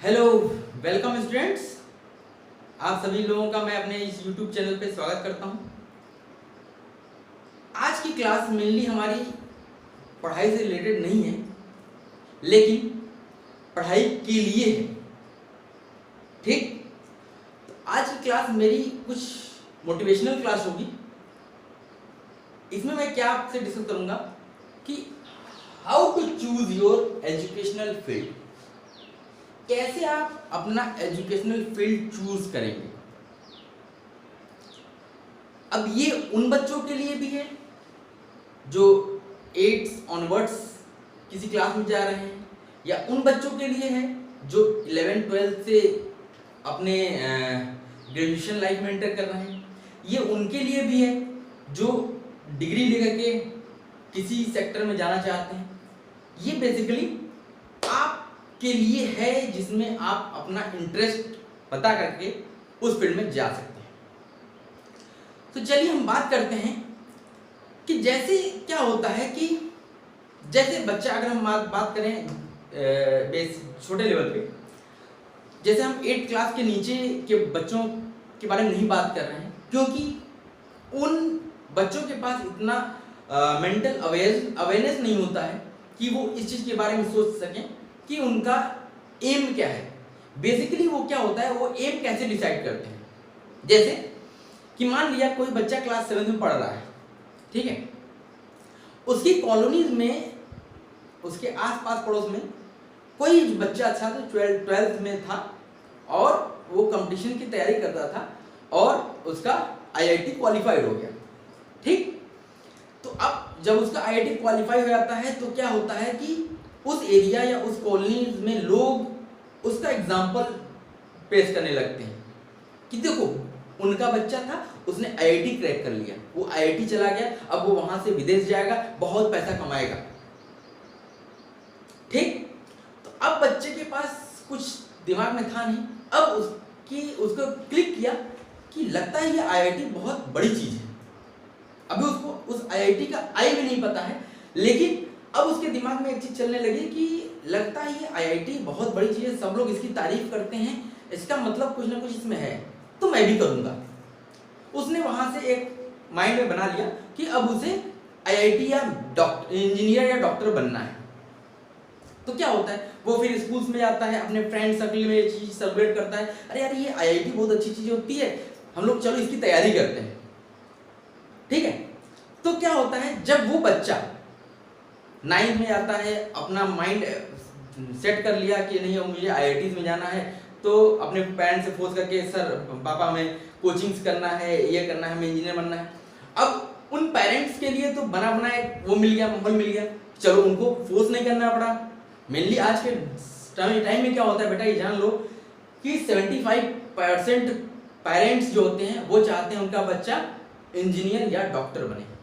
Hello, welcome students. आप सभी लोगों का मैं अपने इस यूट्यूब चैनल पे स्वागत करता हूं। आज की क्लास मेनली हमारी पढ़ाई से रिलेटेड नहीं है, लेकिन पढ़ाई के लिए है। ठीक, तो आज की क्लास मेरी कुछ मोटिवेशनल क्लास होगी। इसमें मैं क्या आपसे डिस्कस करूंगा कि how to choose your educational field. कैसे आप अपना एजुकेशनल फील्ड चूज करेंगे। अब ये उन बच्चों के लिए भी है जो 8 ऑनवर्ड्स किसी क्लास में जा रहे हैं, या उन बच्चों के लिए है जो 11-12 से अपने ग्रेजुएशन लाइफ में एंटर कर रहे हैं। ये उनके लिए भी है जो डिग्री लेकर के किसी सेक्टर में जाना चाहते हैं। ये बेसिकली आपके लिए है जिसमें आप अपना इंटरेस्ट पता करके उस फील्ड में जा सकते हैं। तो चलिए हम बात करते हैं कि जैसे क्या होता है कि जैसे बच्चा, अगर हम बात करें बेस छोटे लेवल पे, जैसे हम 8 क्लास के नीचे के बच्चों के बारे में नहीं बात कर रहे हैं, क्योंकि उन बच्चों के पास इतना मेंटल अवेयरनेस नहीं होता है कि वो इस चीज़ के बारे में सोच सकें कि उनका एम क्या है। बेसिकली वो क्या होता है, वो एम कैसे डिसाइड करते हैं। जैसे कि मान लिया कोई बच्चा क्लास 7 में पढ़ रहा है, ठीक है, उसकी कॉलोनीज में, उसके आसपास पड़ोस में कोई बच्चा अच्छा था, 12th में था और वो कंपटीशन की तैयारी करता था और उसका आईआईटी क्वालिफाइड हो गया। ठीक, तो अब जब उसका आईआईटी क्वालिफाई हो जाता है तो क्या होता है कि उस एरिया या उस कॉलोनीज में लोग उसका एग्जाम्पल पेश करने लगते हैं कि देखो उनका बच्चा था, उसने आईआईटी क्रैक कर लिया, वो आईआईटी चला गया, अब वो वहां से विदेश जाएगा, बहुत पैसा कमाएगा। ठीक, तो अब बच्चे के पास कुछ दिमाग में था नहीं, अब उसको क्लिक किया कि लगता है ये आईआईटी बहुत बड़ी चीज है। अभी उसको उस आईआईटी का आई भी नहीं पता है, लेकिन अब उसके दिमाग में एक चीज चलने लगी कि लगता है ये आईआईटी बहुत बड़ी चीज है, सब लोग इसकी तारीफ करते हैं, इसका मतलब कुछ ना कुछ इसमें है, तो मैं भी करूंगा। उसने वहां से एक माइंड में बना लिया कि अब उसे आईआईटी या इंजीनियर या डॉक्टर बनना है। तो क्या होता है, वो फिर स्कूल्स में जाता है, अपने फ्रेंड सर्कल में ये चीज सेलिब्रेट करता है, अरे यार ये आईआईटी बहुत अच्छी चीज होती है, हम लोग चलो इसकी तैयारी करते हैं। ठीक है, तो क्या होता है, जब वो बच्चा 9th में जाता है, अपना माइंड सेट कर लिया कि नहीं मुझे आईआईटी में जाना है, तो अपने पेरेंट्स से फोर्स करके सर पापा हमें कोचिंग्स करना है, ये करना है, हमें इंजीनियर बनना है। अब उन पेरेंट्स के लिए तो बना बनाए वो मिल गया, माहौल मिल गया, चलो उनको फोर्स नहीं करना पड़ा। मेनली आज के टाइम में क्या होता है बेटा, ये जान लो कि 75% पेरेंट्स जो होते हैं वो चाहते हैं उनका बच्चा इंजीनियर या डॉक्टर बने।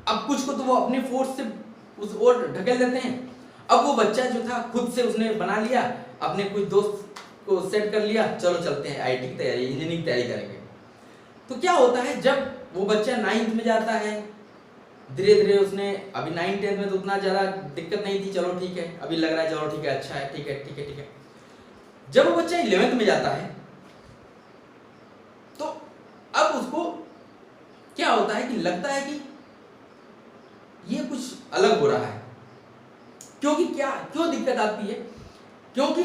अब कुछ को तो वो अपने फोर्स से उस ओर ढकेल देते हैं। अब वो बच्चा जो था खुद से उसने बना लिया, अपने कुछ दोस्त को सेट कर लिया, चलो चलते हैं आईआईटी की तैयारी, इंजीनियरिंग की तैयारी करेंगे। तो क्या होता है, जब वो बच्चा 9th में जाता है, धीरे धीरे उसने, अभी 9th-10th में तो उतना ज़्यादा दिक्कत नहीं थी, चलो ठीक है, अभी लग रहा है चलो ठीक है, अच्छा है, ठीक है ठीक है ठीक है। जब वो बच्चा 11th में जाता है तो अब उसको क्या होता है कि लगता है कि ये कुछ अलग हो रहा है। क्योंकि क्यों दिक्कत आती है, क्योंकि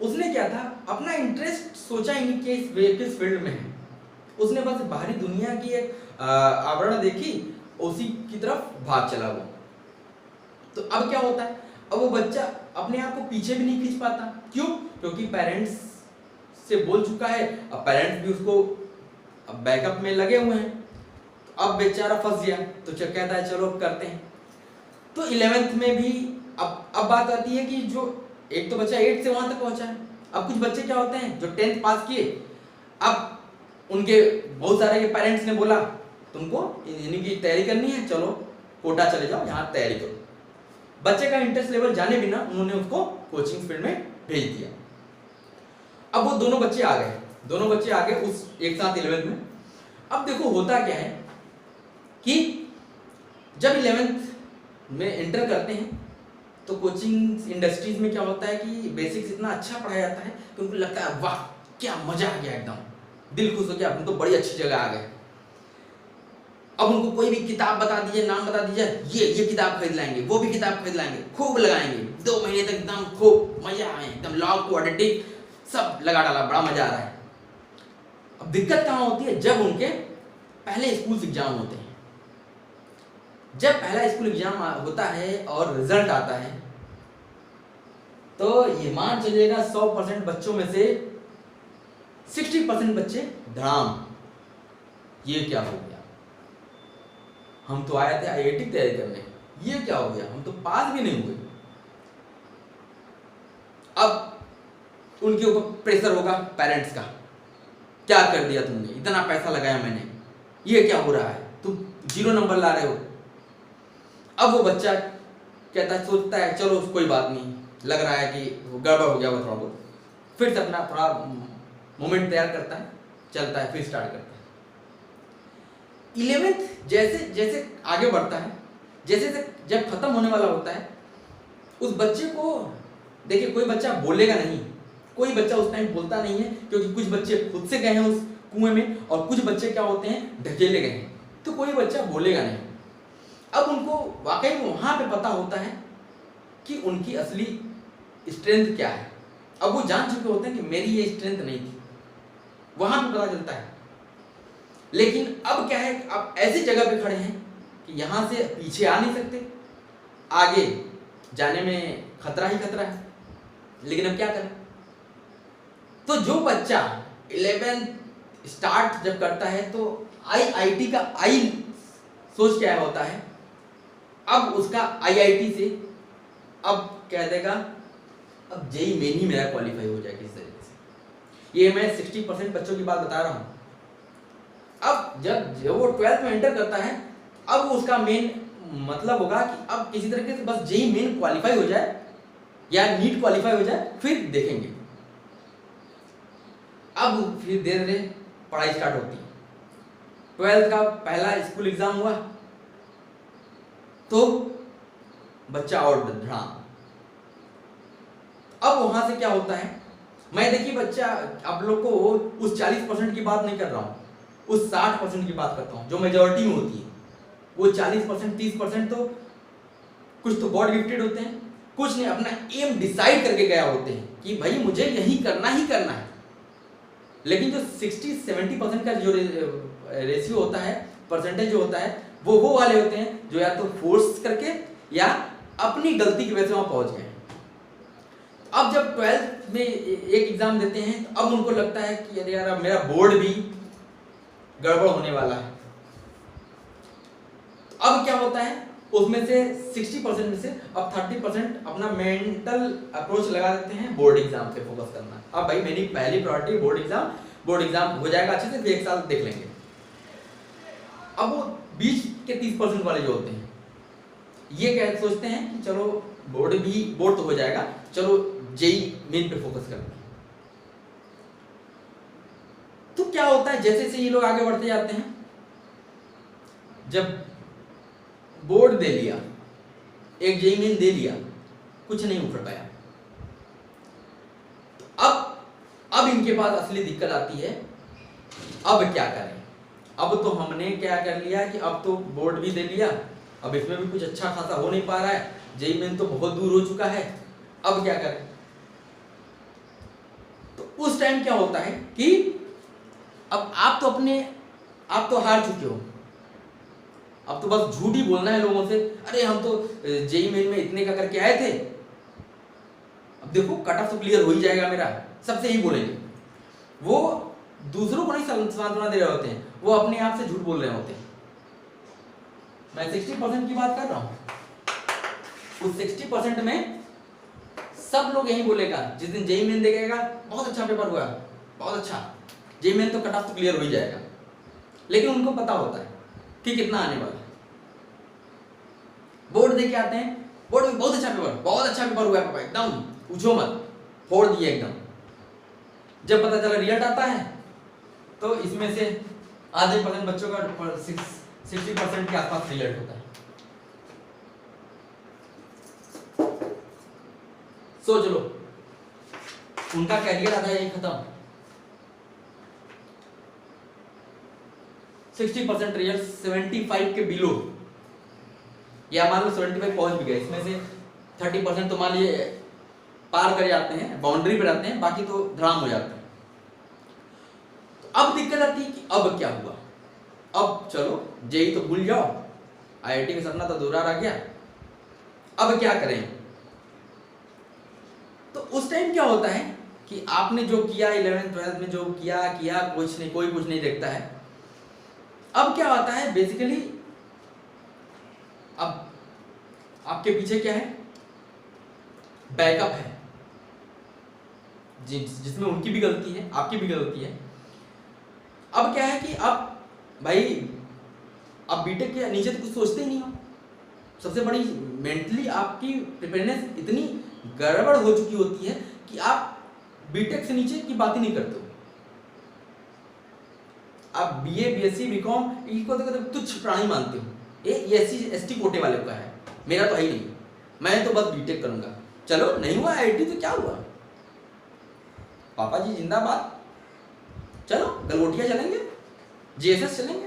उसने क्या था, अपना इंटरेस्ट सोचा ही नहीं कि किस फील्ड में है, उसने बस बाहरी दुनिया की एक आवरण देखी, उसी की तरफ भाग चला वो। तो अब क्या होता है, अब वो बच्चा अपने आप को पीछे भी नहीं खींच पाता। क्यों? क्योंकि पेरेंट्स से बोल चुका है, अब पेरेंट्स भी उसको अब बैकअप में लगे हुए हैं, तो अब बेचारा फंस गया, तो कहता है चलो अब करते हैं। तो 11th में भी अब बात आती है कि जो एक तो बच्चा 8 से वहां तक पहुंचा है, अब कुछ बच्चे क्या होते हैं जो 10th पास किए, अब उनके बहुत सारे के पेरेंट्स ने बोला तुमको इंजीनियरिंग की तैयारी करनी है, चलो कोटा चले जाओ, यहाँ तैयारी करो। बच्चे का इंटरेस्ट लेवल जाने बिना उन्होंने उसको कोचिंग फील्ड में भेज दिया। अब वो दोनों बच्चे आ गए उस एक साथ 11th में। अब देखो होता क्या है कि जब 11th में एंटर करते हैं तो कोचिंग इंडस्ट्रीज में क्या होता है कि बेसिक्स इतना अच्छा पढ़ाया जाता है कि उनको लगता है वाह क्या मजा आ गया, एकदम दिल खुश हो गया, हम तो बड़ी अच्छी जगह आ गए। अब उनको कोई भी किताब बता दीजिए, नाम बता दीजिए, ये किताब खरीद लाएंगे, वो भी किताब खरीद लाएंगे, खूब लगाएंगे, 2 महीने तक एकदम खूब मजा आए, एकदम लॉग क्वाड्रेटिक सब लगा डाला, बड़ा मजा आ रहा है। अब दिक्कत कहाँ होती है, जब उनके पहले स्कूल एग्जाम होते हैं। जब पहला स्कूल एग्जाम होता है और रिजल्ट आता है तो ये मान चलिएगा 100% बच्चों में से 60% बच्चे धड़ाम, ये क्या हो गया, हम तो आए थे आईआईटी की तैयारी करने, ये क्या हो गया, हम तो पास भी नहीं हुए। अब उनके ऊपर प्रेशर होगा पेरेंट्स का, क्या कर दिया तुमने, इतना पैसा लगाया मैंने, ये क्या हो रहा है, तुम 0 नंबर ला रहे हो। अब वो बच्चा कहता है, सोचता है चलो कोई बात नहीं, लग रहा है कि गड़बड़ हो गया वो थोड़ा बहुत, फिर से अपना थोड़ा मोमेंट तैयार करता है, चलता है, फिर स्टार्ट करता है। 11th जैसे जैसे आगे बढ़ता है, जैसे जब खत्म होने वाला होता है, उस बच्चे को देखिए, कोई बच्चा बोलेगा नहीं, कोई बच्चा उस टाइम बोलता नहीं है, क्योंकि कुछ बच्चे खुद से गए हैं उस कुएं में और कुछ बच्चे क्या होते हैं ढकेले गए हैं, तो कोई बच्चा बोलेगा नहीं। अब उनको वाकई में वहां पे पता होता है कि उनकी असली स्ट्रेंथ क्या है। अब वो जान चुके होते हैं कि मेरी ये स्ट्रेंथ नहीं थी, वहां पे पता चलता है। लेकिन अब क्या है, अब ऐसी जगह पे खड़े हैं कि यहां से पीछे आ नहीं सकते, आगे जाने में खतरा ही खतरा है, लेकिन अब क्या करें। तो जो बच्चा 11th स्टार्ट जब करता है तो आईआईटी का आई सोच क्या होता है, अब उसका आईआईटी से अब कह देगा अब जेई मेन ही मेरा क्वालिफाई हो जाए किस तरीके से। ये मैं 60% बच्चों की बात बता रहा हूं। अब जब वो 12th में एंटर करता है, अब उसका मेन मतलब होगा कि अब किसी तरीके से बस जेई मेन क्वालिफाई हो जाए या नीट क्वालिफाई हो जाए, फिर देखेंगे। अब फिर धीरे धीरे पढ़ाई स्टार्ट होती है। 12th का पहला स्कूल एग्जाम हुआ तो बच्चा और धड़ाम। अब वहां से क्या होता है, मैं देखिए बच्चा आप लोग को उस 40% की बात नहीं कर रहा हूं, उस 60% की बात करता हूं जो मेजॉरिटी में होती है। वो 40% 30% तो कुछ तो गॉड गिफ्टेड होते हैं, कुछ ने अपना एम डिसाइड करके गया होते हैं कि भाई मुझे यही करना है। लेकिन जो 60-70% का जो रेशियो होता है, परसेंटेज जो होता है, वो वाले होते हैं जो या तो फोर्स करके या अपनी गलती की वजह से वहां पहुंच गए। अब जब 12th में एक एग्जाम देते हैं तो अब उनको लगता है कि अरे यार मेरा बोर्ड भी गड़बड़ होने वाला है। तो अब क्या होता है, उसमें से 60% में से अब 30% अपना मेंटल अप्रोच लगा देते हैं बोर्ड एग्जाम पे फोकस करना। अब भाई मेरी पहली प्रायोरिटी बोर्ड एग्जाम हो जाएगा अच्छे से, फिर 1 साल देख लेंगे। अब वो बीच के 30% वाले जो होते हैं ये क्या सोचते हैं कि चलो बोर्ड तो हो जाएगा, चलो जेई मेन पे फोकस करते हैं। तो क्या होता है, जैसे जैसे ये लोग आगे बढ़ते जाते हैं, जब बोर्ड दे लिया, एक जेई मेन दे लिया, कुछ नहीं उखड़ पाया, अब इनके पास असली दिक्कत आती है। अब क्या करें, अब तो हमने क्या कर लिया कि अब तो बोर्ड भी दे लिया, अब इसमें भी कुछ अच्छा खासा हो नहीं पा रहा है, जेई मेन तो बहुत दूर हो चुका है, अब क्या करें। तो उस टाइम क्या होता है कि अब आप तो हार चुके हो, अब तो बस झूठ ही बोलना है लोगों से, अरे हम तो जेई मेन में इतने का करके आए थे, अब देखो कट ऑफ तो क्लियर हो ही जाएगा मेरा, सबसे यही बोलेंगे। वो दूसरों को नहीं सांत्वना दे रहे होते हैं, वो अपने आप से झूठ बोल रहे होते हैं। मैं 60% की बात कर रहा हूं। उस 60% में सब लोग यही बोलेगा, जिस दिन जेई मेन देखेगा बहुत अच्छा पेपर हुआ, बहुत अच्छा, जेई मेन तो कट ऑफ तो क्लियर हो ही जाएगा, लेकिन उनको पता होता है कि कितना आने वाला है। बोर्ड दे के आते हैं, बोर्ड में बहुत अच्छा पेपर हुआ पापा, एकदम पूछो मत, फोड़ दिए एकदम। जब पता चला रिजल्ट आता है तो इसमें से आधे % बच्चों का 60% के आसपास रिजल्ट होता है। सोच लो, उनका कैरियर आधा यही खत्म। 60% रिजल्ट 75 के बिलो, या मान लो 75 पहुंच भी गए, इसमें से 30% तो मान लीजिए पार कर जाते हैं, बाउंड्री पे रहते हैं, बाकी तो धड़ाम हो जाते हैं। तो अब दिक्कत आती है कि अब क्या हुआ, अब चलो जेई तो भूल जाओ, आईआईटी का सपना तो अधूरा रह गया, अब क्या करें। तो उस टाइम क्या होता है कि आपने जो किया 11th 12th में जो किया कुछ नहीं, कोई कुछ नहीं देखता है। अब क्या होता है बेसिकली, अब आपके पीछे क्या है, बैकअप है, जिसमें उनकी भी गलती है, आपकी भी गलती है। अब क्या है कि अब भाई आप बीटेक के नीचे तो कुछ सोचते ही नहीं हो। सबसे बड़ी मेंटली आपकी प्रिपेयरनेस इतनी गड़बड़ हो चुकी होती है कि आप बीटेक से नीचे की बात ही नहीं करते हो। आप बीए बीएससी बीकॉम इनको तो तुच्छ प्राणी मानते हो, ये एससी एसटी कोटे वाले का है, मेरा तो है ही नहीं, मैं तो बस बीटेक करूंगा। चलो नहीं हुआ आईआईटी तो क्या हुआ, पापा जी जिंदाबाद, चलो गलगोटिया चलेंगे, जीएसएस चलेंगे।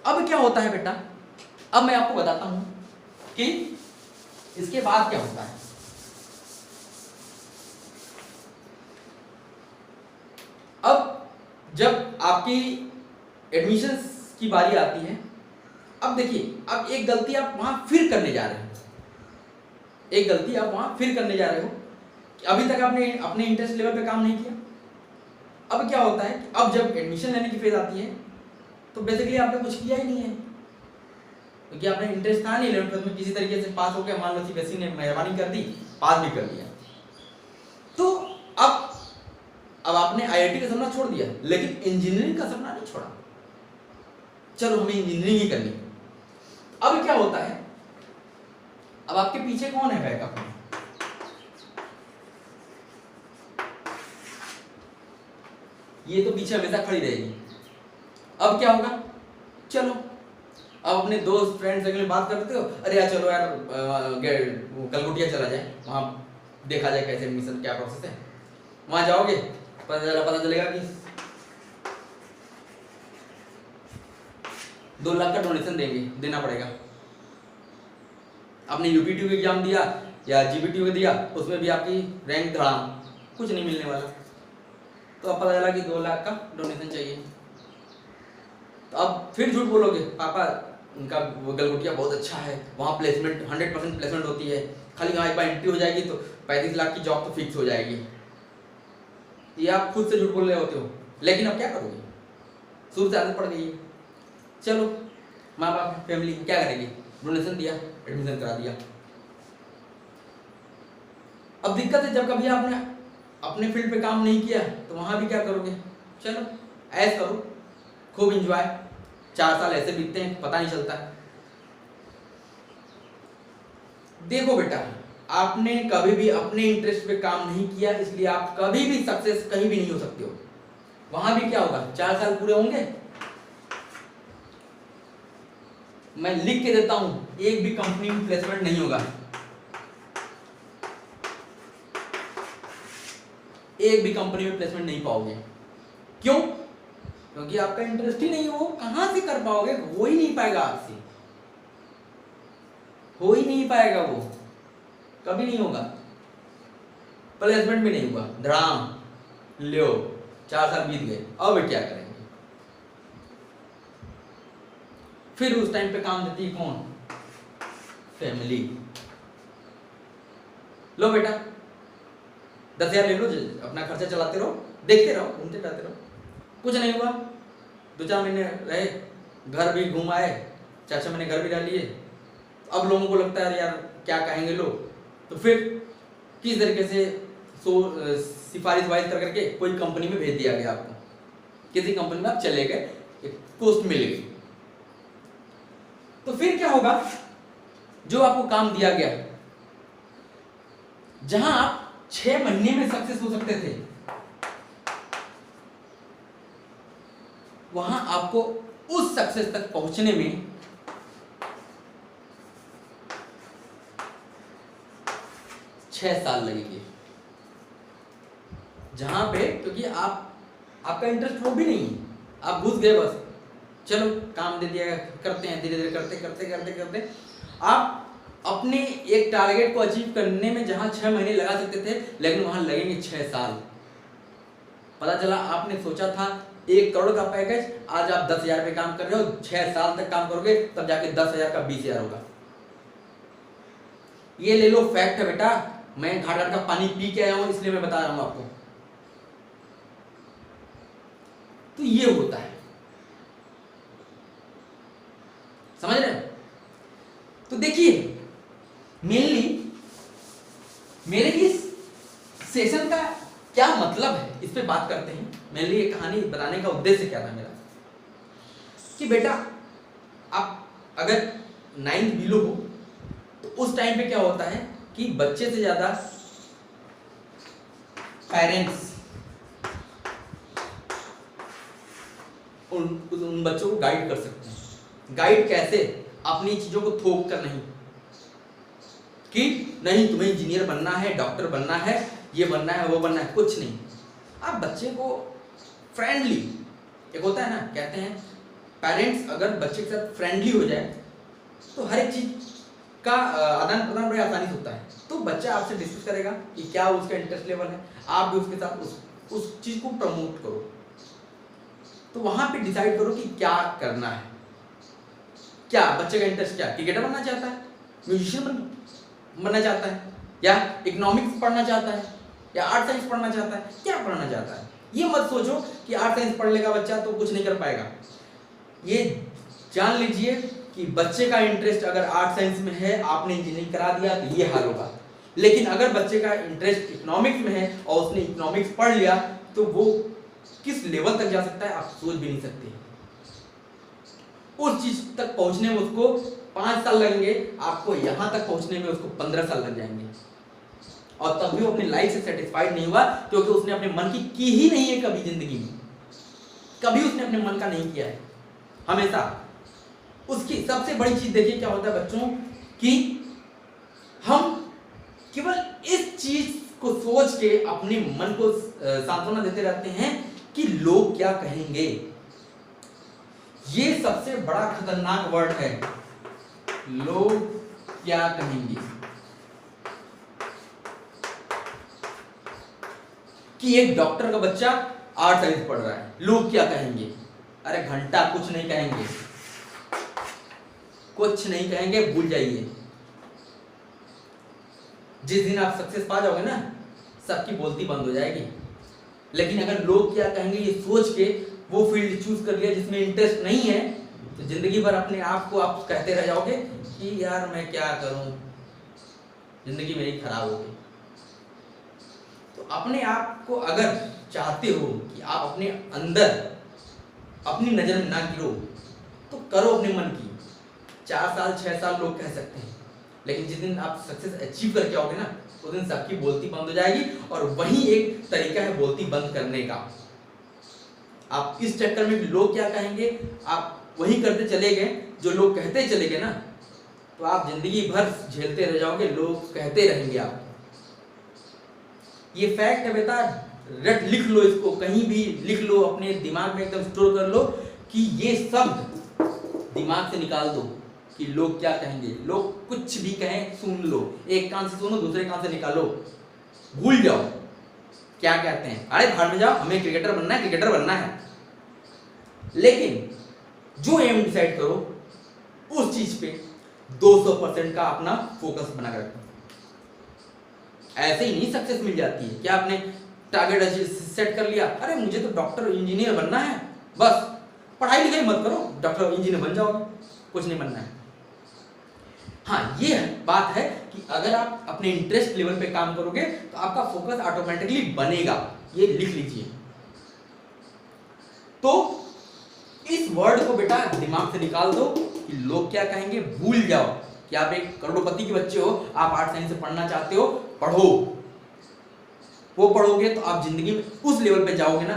अब क्या होता है बेटा, अब मैं आपको बताता हूं कि इसके बाद क्या होता है। अब जब आपकी एडमिशंस की बारी आती है, अब देखिए, अब एक गलती आप वहां फिर करने जा रहे हो, एक गलती आप वहां फिर करने जा रहे हो कि अभी तक आपने अपने इंटरेस्ट लेवल पे काम नहीं किया। अब क्या होता है कि अब जब एडमिशन लेने की फेज आती है तो बेसिकली आपने कुछ किया ही नहीं है, क्योंकि आपने इंटरेस्ट था नहीं 11th में, किसी तरीके से पास हो गया, मान लो सीबीएसई ने मेहरबानी कर दी, पास भी कर दिया। तो अब आपने आईआईटी का सपना छोड़ दिया, लेकिन इंजीनियरिंग का सपना नहीं छोड़ा, चलो हमें इंजीनियरिंग ही करनी। अब क्या होता है, अब आपके पीछे कौन है बैकअप में, ये तो पीछे हमेशा खड़ी रहेगी। अब क्या होगा, चलो अब अपने दोस्त फ्रेंड सर्कल में बात करते हो, अरे यार चलो यार गलगोटिया चला जाए, वहां देखा जाए कैसे एडमिशन क्या प्रोसेस है। वहां जाओगे पता चलेगा कि 2 लाख का डोनेशन देना पड़ेगा। आपने यूपीटी का एग्जाम दिया या जीपीटी का दिया, उसमें भी आपकी रैंक धड़ाम, कुछ नहीं मिलने वाला। तो अब पता चला कि 2 लाख का डोनेशन चाहिए, तो अब फिर झूठ बोलोगे, पापा उनका वो गलगोटिया बहुत अच्छा है, वहाँ प्लेसमेंट 100% प्लेसमेंट होती है, खाली वहाँ एक बार एंट्री हो जाएगी तो 35 लाख की जॉब तो फिक्स हो जाएगी। ये आप खुद से झूठ बोल रहे होते हो, लेकिन अब क्या करोगे, शुरू से आदत पड़ गई है। चलो माँ बाप फैमिली क्या करेगी, डोनेशन दिया, एडमिशन करा दिया। अब दिक्कत है, जब कभी आपने अपने फील्ड पे काम नहीं किया तो वहां भी क्या करोगे, चलो ऐश करो, खूब एंजॉय, 4 साल ऐसे बीतते हैं पता नहीं चलता। देखो बेटा, आपने कभी भी अपने इंटरेस्ट पे काम नहीं किया, इसलिए आप कभी भी सक्सेस कहीं भी नहीं हो सकते हो। वहां भी क्या होगा, 4 साल पूरे होंगे, मैं लिख के देता हूं, एक भी कंपनी में प्लेसमेंट नहीं होगा, एक भी कंपनी में प्लेसमेंट नहीं पाओगे। क्यों? क्योंकि आपका इंटरेस्ट ही नहीं हो, कहां से कर पाओगे, हो ही नहीं पाएगा आपसे, हो ही नहीं पाएगा, वो कभी नहीं होगा, प्लेसमेंट भी नहीं हुआ, धड़ाम लो 4 साल बीत गए, अब क्या करेंगे। फिर उस टाइम पे काम देती है कौन, फैमिली। लो बेटा 10,000 ले लो, अपना खर्चा चलाते रहो, देखते रहो, घूमते जाते रहो। कुछ नहीं हुआ, 2-4 महीने रहे, घर भी घूम आए, 4-6 महीने घर भी रह लिए। अब लोगों को लगता है यार क्या कहेंगे लोग, तो फिर किस तरीके से सिफारिश वाइज कर करके कोई कंपनी में भेज दिया गया आपको, किसी कंपनी में आप चले गए, एक पोस्ट मिल गई। तो फिर क्या होगा, जो आपको काम दिया गया, जहां आप 6 महीने में सक्सेस हो सकते थे, वहां आपको उस सक्सेस तक पहुंचने में 6 साल लगेंगे, जहां पे क्योंकि आपका इंटरेस्ट वो भी नहीं है, आप घुस गए बस, चलो काम दे दिया, करते हैं, धीरे धीरे करते करते करते करते आप अपने एक टारगेट को अचीव करने में जहां 6 महीने लगा सकते थे, लेकिन वहां लगेंगे 6 साल। पता चला आपने सोचा था 1 करोड़ का पैकेज, आज आप 10,000 पे काम कर रहे हो, 6 साल तक काम करोगे तब जाके 10,000 का 20,000 होगा। ये ले लो, फैक्ट है बेटा, मैं घाट घाट का पानी पी के आया हूं इसलिए मैं बता रहा हूं आपको। तो ये होता है, समझ रहे हो? तो देखिए मेनली मेरे इस सेशन का क्या मतलब है, इस पे बात करते हैं। मेनली ये कहानी बताने का उद्देश्य क्या था मेरा, कि बेटा आप अगर 9th बिलो हो तो उस टाइम पे क्या होता है कि बच्चे से ज्यादा पेरेंट्स उन बच्चों को गाइड कर सकते हैं। गाइड कैसे? अपनी चीजों को थोप कर नहीं, कि नहीं तुम्हें इंजीनियर बनना है, डॉक्टर बनना है, ये बनना है, वो बनना है, कुछ नहीं। आप बच्चे को फ्रेंडली, एक होता है ना, कहते हैं पेरेंट्स अगर बच्चे के साथ फ्रेंडली हो जाए तो हर एक चीज का आदान प्रदान बड़ी आसानी से होता है। तो बच्चा आपसे डिस्कस करेगा कि क्या उसका इंटरेस्ट लेवल है, आप भी उसके साथ उस चीज को प्रमोट करो। तो वहां पे डिसाइड करो कि क्या करना है, क्या बच्चे का इंटरेस्ट, क्या क्रिकेटर बनना चाहता है, म्यूजिशियन बनना चाहता है, या इकोनॉमिक्स पढ़ना चाहता है, या आर्ट साइंस पढ़ना चाहता है, क्या पढ़ना चाहता है। ये मत सोचो कि आर्ट साइंस पढ़ लेगा बच्चा तो कुछ नहीं कर पाएगा। ये जान लीजिए कि बच्चे का इंटरेस्ट अगर आर्ट साइंस में है, आपने इंजीनियरिंग करा दिया तो ये हाल होगा। लेकिन अगर बच्चे का इंटरेस्ट इकोनॉमिक्स में है और उसने इकोनॉमिक्स पढ़ लिया तो वो किस लेवल तक जा सकता है आप सोच भी नहीं सकते। उस चीज तक पहुंचने में उसको 5 साल लगेंगे, आपको यहां तक पहुंचने में उसको 15 साल लग जाएंगे, और तब भी वो अपनी लाइफ से सेटिस्फाइड नहीं हुआ, क्योंकि उसने अपने मन की ही नहीं है कभी जिंदगी में, कभी उसने अपने मन का नहीं किया है। हमेशा उसकी सबसे बड़ी चीज देखिए क्या होता है बच्चों, कि हम केवल इस चीज को सोच के अपने मन को सांत्वना देते रहते हैं कि लोग क्या कहेंगे। ये सबसे बड़ा खतरनाक वर्ड है, लोग क्या कहेंगे। कि एक डॉक्टर का बच्चा आर्ट साइंस पढ़ रहा है, लोग क्या कहेंगे। अरे घंटा कुछ नहीं कहेंगे, कुछ नहीं कहेंगे, भूल जाइए। जिस दिन आप सक्सेस पा जाओगे ना, सबकी बोलती बंद हो जाएगी। लेकिन अगर लोग क्या कहेंगे ये सोच के वो फील्ड चूज कर लिया जिसमें इंटरेस्ट नहीं है, तो जिंदगी भर अपने आप को आप कहते रह जाओगे कि यार मैं क्या करूं, जिंदगी मेरी खराब हो गई। तो अपने आप को अगर चाहते हो कि आप अपने अंदर अपनी नजर में ना गिरो, तो करो अपने मन की। 4 साल 6 साल लोग कह सकते हैं, लेकिन जिस दिन आप सक्सेस अचीव करके आओगे ना, उस दिन सबकी बोलती बंद हो जाएगी। और वही एक तरीका है बोलती बंद करने का। आप इस चक्कर में लोग क्या कहेंगे आप वही करते चले गए जो लोग कहते चले गए ना, तो आप जिंदगी भर झेलते रह जाओगे, लोग कहते रहेंगे आप। ये फैक्ट है बेटा, रट लिख लो इसको, कहीं भी लिख लो, अपने दिमाग में एकदम स्टोर कर लो कि ये शब्द दिमाग से निकाल दो कि लोग क्या कहेंगे। लोग कुछ भी कहें सुन लो, एक कान से सुनो दूसरे कान से निकालो, भूल जाओ क्या कहते हैं। अरे भाड़ में जाओ, हमें क्रिकेटर बनना है, क्रिकेटर बनना है। लेकिन जो एम डिसाइड करो उस चीज पे 200% का अपना फोकस बना कर रखो। ऐसे ही नहीं सक्सेस मिल जाती है। क्या आपने टारगेट सेट कर लिया, अरे मुझे तो डॉक्टर इंजीनियर बनना है, बस पढ़ाई लिखाई मत करो, डॉक्टर इंजीनियर बन जाओगे, कुछ नहीं बनना है। हाँ, ये बात है कि अगर आप अपने इंटरेस्ट लेवल पे काम करोगे तो आपका फोकस ऑटोमेटिकली बनेगा। ये लिख लीजिए। तो इस वर्ड को बेटा दिमाग से निकाल दो कि लोग क्या कहेंगे, भूल जाओ कि आप एक करोड़पति के बच्चे हो, आप आर्ट साइंस से पढ़ना चाहते हो, पढ़ो। वो पढ़ोगे तो आप जिंदगी में उस लेवल पे जाओगे ना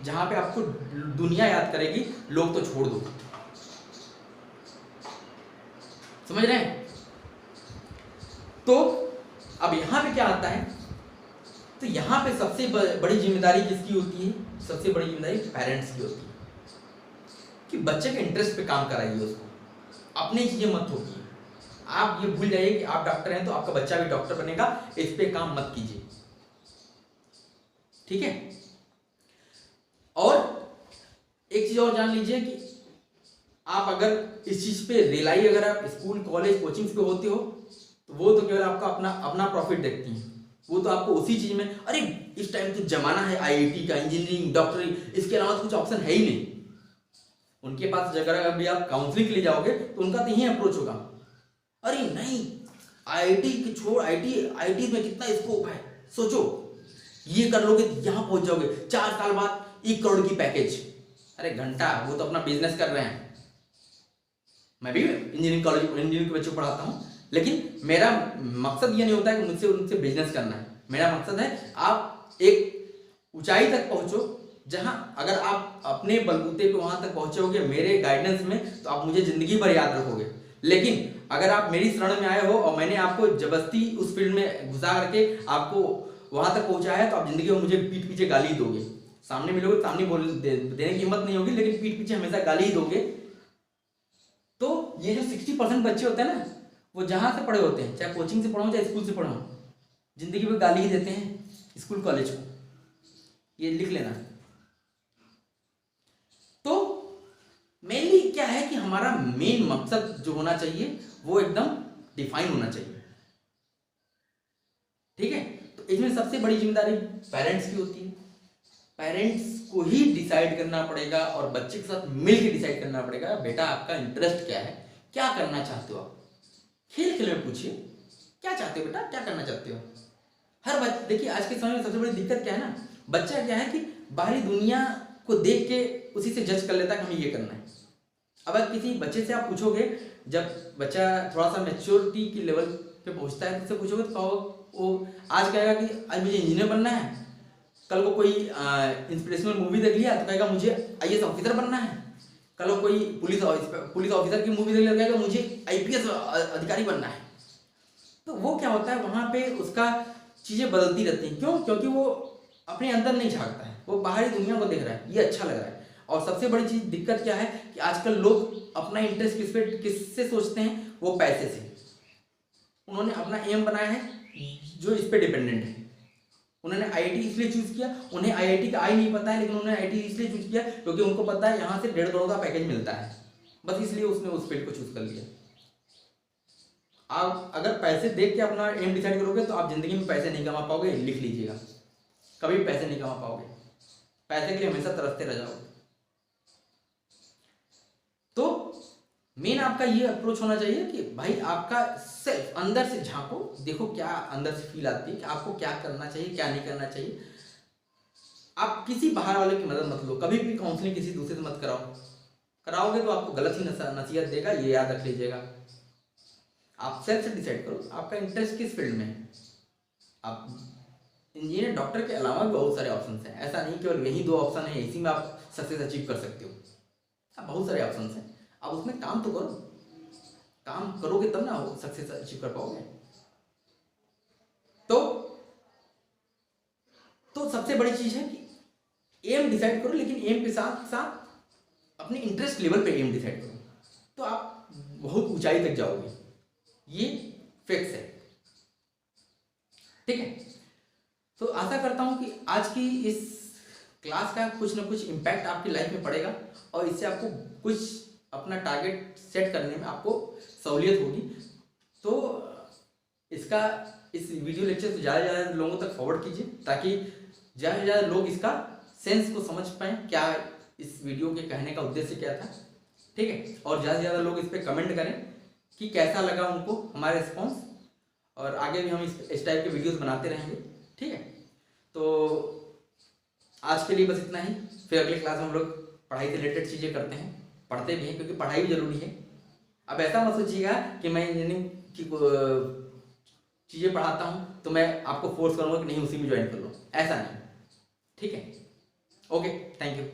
जहां पे आपको दुनिया याद करेगी, लोग तो छोड़ दो। समझ रहे हैं? तो अब अब यहाँ पे क्या आता है, तो यहाँ पे सबसे बड़ी जिम्मेदारी किसकी होती है? सबसे बड़ी जिम्मेदारी पेरेंट्स की होती है कि बच्चे के इंटरेस्ट पे काम कराइए उसको, अपनी चीजें मत होगी। आप ये भूल जाइए कि आप डॉक्टर हैं तो आपका बच्चा भी डॉक्टर बनेगा, इस पे काम मत कीजिए, ठीक है। और एक चीज और जान लीजिए कि आप अगर इस चीज पे रिलाई अगर आप स्कूल कॉलेज कोचिंग पे होते हो तो वो तो केवल आपका अपना प्रॉफिट देखती हैं, वो तो आपको उसी चीज में, अरे इस टाइम तो जमाना है आईआईटी का, इंजीनियरिंग, डॉक्टरी, इसके अलावा कुछ ऑप्शन है ही नहीं। उनके पास अगर अभी आप काउंसलिंग के लिए जाओगे तो उनका तो यही अप्रोच होगा, अरे नहीं आईआईटी की छोड़, आईटी में कितना स्कोप है, सोचो ये कर लोगे तो यहां पहुंच जाओगे, 4 साल बाद 1 करोड़ की पैकेज। अरे घंटा, वो तो अपना बिजनेस कर रहे हैं। मैं भी इंजीनियरिंग कॉलेज इंजीनियरिंग के बच्चों को पढ़ाता हूं, लेकिन मेरा मकसद ये नहीं होता है कि मुझसे उनसे बिजनेस करना है। मेरा मकसद है आप एक ऊंचाई तक पहुंचो जहां अगर आप अपने बलबूते पे वहां तक पहुंचोगे मेरे गाइडेंस में तो आप मुझे जिंदगी भर याद रखोगे। लेकिन अगर आप मेरी शरण में आए हो और मैंने आपको जबरदस्ती उस फील्ड में घुसा करके आपको वहां तक पहुंचाया है तो आप जिंदगी में मुझे पीठ पीछे गाली ही दोगे। सामने मिलोगे सामने देने की हिम्मत नहीं होगी, लेकिन पीठ पीछे हमेशा गाली ही दोगे। तो ये जो 60% बच्चे होते हैं ना, वो जहां से पढ़े होते हैं, चाहे कोचिंग से पढ़ो चाहे स्कूल से पढ़ो, जिंदगी में गाली ही देते हैं स्कूल कॉलेज को, ये लिख लेना। तो मेनली क्या है कि हमारा मेन मकसद जो होना चाहिए वो एकदम डिफाइन होना चाहिए, ठीक है। तो इसमें सबसे बड़ी जिम्मेदारी पेरेंट्स की होती है। पेरेंट्स को ही डिसाइड करना पड़ेगा और बच्चे के साथ मिलकर डिसाइड करना पड़ेगा, बेटा आपका इंटरेस्ट क्या है, क्या करना चाहते हो आप। खेल खेल में पूछिए क्या चाहते हो बेटा, क्या करना चाहते हो। हर बच्चे, देखिए आज के समय में सबसे बड़ी दिक्कत क्या है ना, बच्चा क्या है कि बाहरी दुनिया को देख के उसी से जज कर लेता है कि हमें ये करना है। अब अगर किसी बच्चे से आप पूछोगे, जब बच्चा थोड़ा सा मैच्योरिटी की लेवल पे पहुंचता है तो उससे पूछोगे तो वो आज कहेगा कि आज मुझे इंजीनियर बनना है, कल को कोई इंस्पिरेशनल मूवी देख लिया तो कहेगा मुझे आईएएस ऑफिसर बनना है, कल को कोई पुलिस ऑफिसर की मूवी देख लिया तो कहेगा मुझे आईपीएस अधिकारी बनना है। तो वो क्या होता है, वहां पे उसका चीजें बदलती रहती हैं। क्यों? क्योंकि वो अपने अंदर नहीं झांकता है, वो बाहरी दुनिया को देख रहा है, ये अच्छा लग रहा है। और सबसे बड़ी चीज दिक्कत क्या है कि आजकल लोग अपना इंटरेस्ट किससे सोचते हैं, वो पैसे से। उन्होंने अपना एम बनाया है जो इस पे डिपेंडेंट है। उन्होंने आईआईटी इसलिए चूज किया, उन्हें आईआईटी का आई नहीं पता है, लेकिन उन्होंने आईआईटी इसलिए चूज किया क्योंकि उनको पता है यहाँ से 1.5 करोड़ का पैकेज मिलता है, बस इसलिए उसने उस फील्ड को चूज कर लिया। आप अगर पैसे देख के अपना एम डिसाइड करोगे तो आप जिंदगी में पैसे नहीं कमा पाओगे, लिख लीजिएगा, कभी भी पैसे नहीं कमा पाओगे, पैसे के लिए हमेशा तरसते रह जाओगे। तो मेन आपका ये अप्रोच होना चाहिए कि भाई आपका सेल्फ अंदर से झांको, देखो क्या अंदर से फील आती है कि आपको क्या करना चाहिए क्या नहीं करना चाहिए। आप किसी बाहर वाले की मदद मत लो, कभी भी काउंसलिंग किसी दूसरे से मत कराओ, कराओगे तो आपको गलत ही नसीहत देगा, ये याद रख लीजिएगा। आप सेल्फ से डिसाइड करो आपका इंटरेस्ट किस फील्ड में है। आप इंजीनियर डॉक्टर के अलावा भी बहुत सारे ऑप्शन हैं, ऐसा नहीं केवल यही 2 ऑप्शन है इसी में आप सक्सेस अचीव कर सकते हो। आप बहुत सारे ऑप्शन हैं, आप उसमें काम तो करो, काम करोगे तब ना सक्सेस अचीव कर पाओगे। तो सबसे बड़ी चीज है कि एम डिसाइड करो, लेकिन एम के साथ साथ अपने इंटरेस्ट लेवल पे एम डिसाइड करो, तो आप बहुत ऊंचाई तक जाओगे, ये फिक्स है, ठीक है। तो आशा करता हूं कि आज की इस क्लास का कुछ ना कुछ इम्पैक्ट आपकी लाइफ में पड़ेगा और इससे आपको कुछ अपना टारगेट सेट करने में आपको सहूलियत होगी। तो इस वीडियो लेक्चर को ज़्यादा से ज़्यादा लोगों तक फॉरवर्ड कीजिए ताकि ज़्यादा से ज़्यादा लोग इसका सेंस को समझ पाएँ, क्या इस वीडियो के कहने का उद्देश्य क्या था, ठीक है। और ज़्यादा से ज़्यादा लोग इस पर कमेंट करें कि कैसा लगा उनको हमारा रिस्पॉन्स, और आगे भी हम इस टाइप के वीडियोस बनाते रहेंगे, ठीक है। तो आज के लिए बस इतना ही, फिर अगले क्लास में हम लोग पढ़ाई से रिलेटेड चीज़ें करते हैं, पढ़ते भी हैं क्योंकि पढ़ाई भी जरूरी है। अब ऐसा मत सोचिएगा कि मैं इंजीनियरिंग की चीज़ें पढ़ाता हूँ तो मैं आपको फोर्स करूँगा कि नहीं उसी में ज्वाइन कर लो, ऐसा नहीं, ठीक है। Okay, thank you.